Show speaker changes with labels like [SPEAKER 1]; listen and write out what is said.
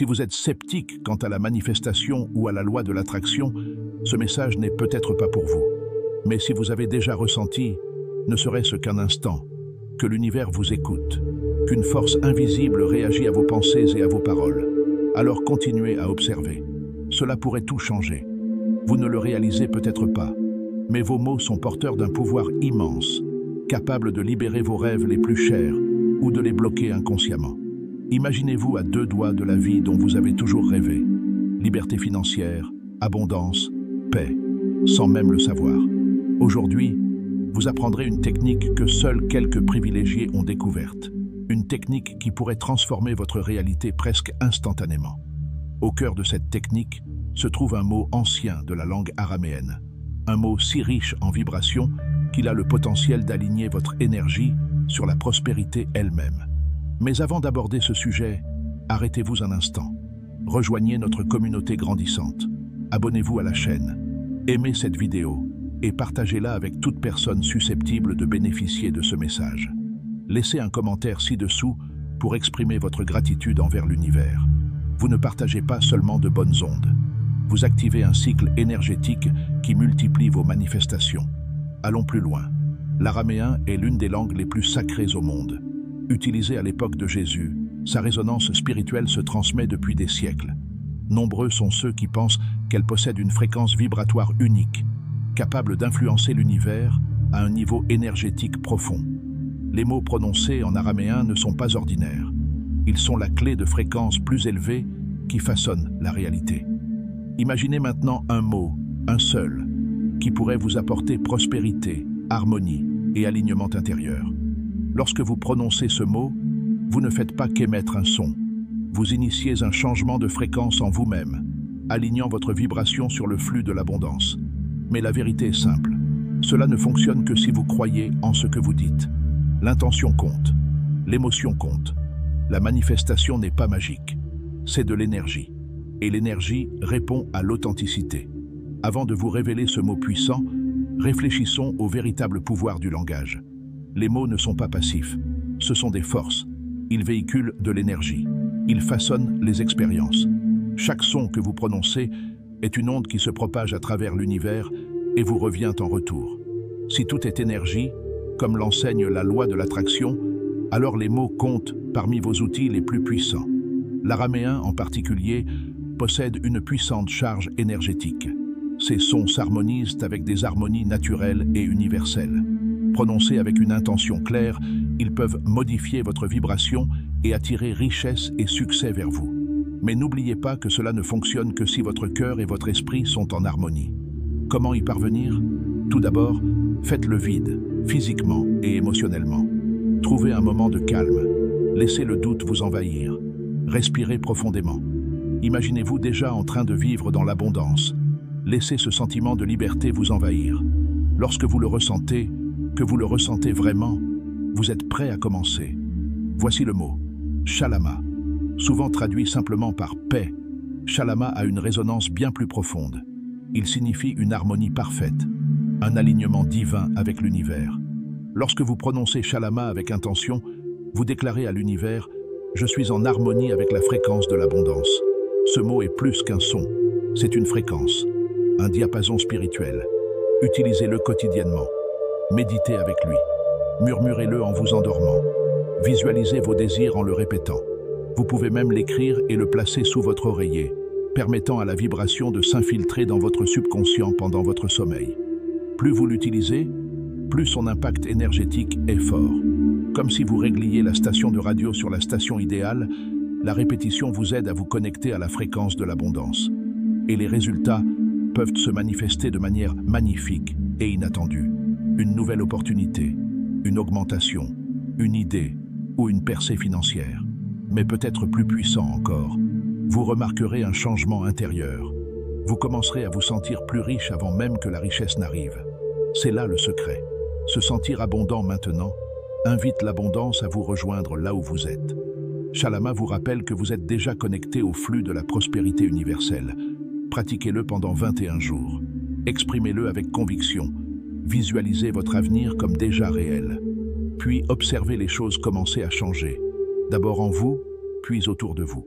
[SPEAKER 1] Si vous êtes sceptique quant à la manifestation ou à la loi de l'attraction, ce message n'est peut-être pas pour vous. Mais si vous avez déjà ressenti, ne serait-ce qu'un instant, que l'univers vous écoute, qu'une force invisible réagit à vos pensées et à vos paroles, alors continuez à observer. Cela pourrait tout changer. Vous ne le réalisez peut-être pas, mais vos mots sont porteurs d'un pouvoir immense, capable de libérer vos rêves les plus chers ou de les bloquer inconsciemment. Imaginez-vous à 2 doigts de la vie dont vous avez toujours rêvé. Liberté financière, abondance, paix, sans même le savoir. Aujourd'hui, vous apprendrez une technique que seuls quelques privilégiés ont découverte. Une technique qui pourrait transformer votre réalité presque instantanément. Au cœur de cette technique se trouve un mot ancien de la langue araméenne. Un mot si riche en vibrations qu'il a le potentiel d'aligner votre énergie sur la prospérité elle-même. Mais avant d'aborder ce sujet, arrêtez-vous un instant. Rejoignez notre communauté grandissante. Abonnez-vous à la chaîne. Aimez cette vidéo et partagez-la avec toute personne susceptible de bénéficier de ce message. Laissez un commentaire ci-dessous pour exprimer votre gratitude envers l'univers. Vous ne partagez pas seulement de bonnes ondes. Vous activez un cycle énergétique qui multiplie vos manifestations. Allons plus loin. L'araméen est l'une des langues les plus sacrées au monde. Utilisée à l'époque de Jésus, sa résonance spirituelle se transmet depuis des siècles. Nombreux sont ceux qui pensent qu'elle possède une fréquence vibratoire unique, capable d'influencer l'univers à un niveau énergétique profond. Les mots prononcés en araméen ne sont pas ordinaires. Ils sont la clé de fréquences plus élevées qui façonnent la réalité. Imaginez maintenant un mot, un seul, qui pourrait vous apporter prospérité, harmonie et alignement intérieur. Lorsque vous prononcez ce mot, vous ne faites pas qu'émettre un son. Vous initiez un changement de fréquence en vous-même, alignant votre vibration sur le flux de l'abondance. Mais la vérité est simple. Cela ne fonctionne que si vous croyez en ce que vous dites. L'intention compte, l'émotion compte. La manifestation n'est pas magique, c'est de l'énergie. Et l'énergie répond à l'authenticité. Avant de vous révéler ce mot puissant, réfléchissons au véritable pouvoir du langage. Les mots ne sont pas passifs, ce sont des forces. Ils véhiculent de l'énergie. Ils façonnent les expériences. Chaque son que vous prononcez est une onde qui se propage à travers l'univers et vous revient en retour. Si tout est énergie, comme l'enseigne la loi de l'attraction, alors les mots comptent parmi vos outils les plus puissants. L'araméen, en particulier, possède une puissante charge énergétique. Ces sons s'harmonisent avec des harmonies naturelles et universelles. Prononcés avec une intention claire, ils peuvent modifier votre vibration et attirer richesse et succès vers vous. Mais n'oubliez pas que cela ne fonctionne que si votre cœur et votre esprit sont en harmonie. Comment y parvenir? Tout d'abord, faites le vide, physiquement et émotionnellement. Trouvez un moment de calme. Laissez le doute vous envahir. Respirez profondément. Imaginez-vous déjà en train de vivre dans l'abondance. Laissez ce sentiment de liberté vous envahir. Lorsque vous le ressentez, que vous le ressentez vraiment, vous êtes prêt à commencer. Voici le mot, Shalama. Souvent traduit simplement par paix, Shalama a une résonance bien plus profonde. Il signifie une harmonie parfaite, un alignement divin avec l'univers. Lorsque vous prononcez Shalama avec intention, vous déclarez à l'univers « Je suis en harmonie avec la fréquence de l'abondance ». Ce mot est plus qu'un son, c'est une fréquence, un diapason spirituel. Utilisez-le quotidiennement. Méditez avec lui. Murmurez-le en vous endormant. Visualisez vos désirs en le répétant. Vous pouvez même l'écrire et le placer sous votre oreiller, permettant à la vibration de s'infiltrer dans votre subconscient pendant votre sommeil. Plus vous l'utilisez, plus son impact énergétique est fort. Comme si vous régliez la station de radio sur la station idéale, la répétition vous aide à vous connecter à la fréquence de l'abondance. Et les résultats peuvent se manifester de manière magnifique et inattendue. Une nouvelle opportunité, une augmentation, une idée ou une percée financière. Mais peut-être plus puissant encore, vous remarquerez un changement intérieur. Vous commencerez à vous sentir plus riche avant même que la richesse n'arrive. C'est là le secret. Se sentir abondant maintenant invite l'abondance à vous rejoindre là où vous êtes. Shalama vous rappelle que vous êtes déjà connecté au flux de la prospérité universelle. Pratiquez-le pendant 21 jours. Exprimez-le avec conviction. Visualisez votre avenir comme déjà réel. Puis observez les choses commencer à changer. D'abord en vous, puis autour de vous.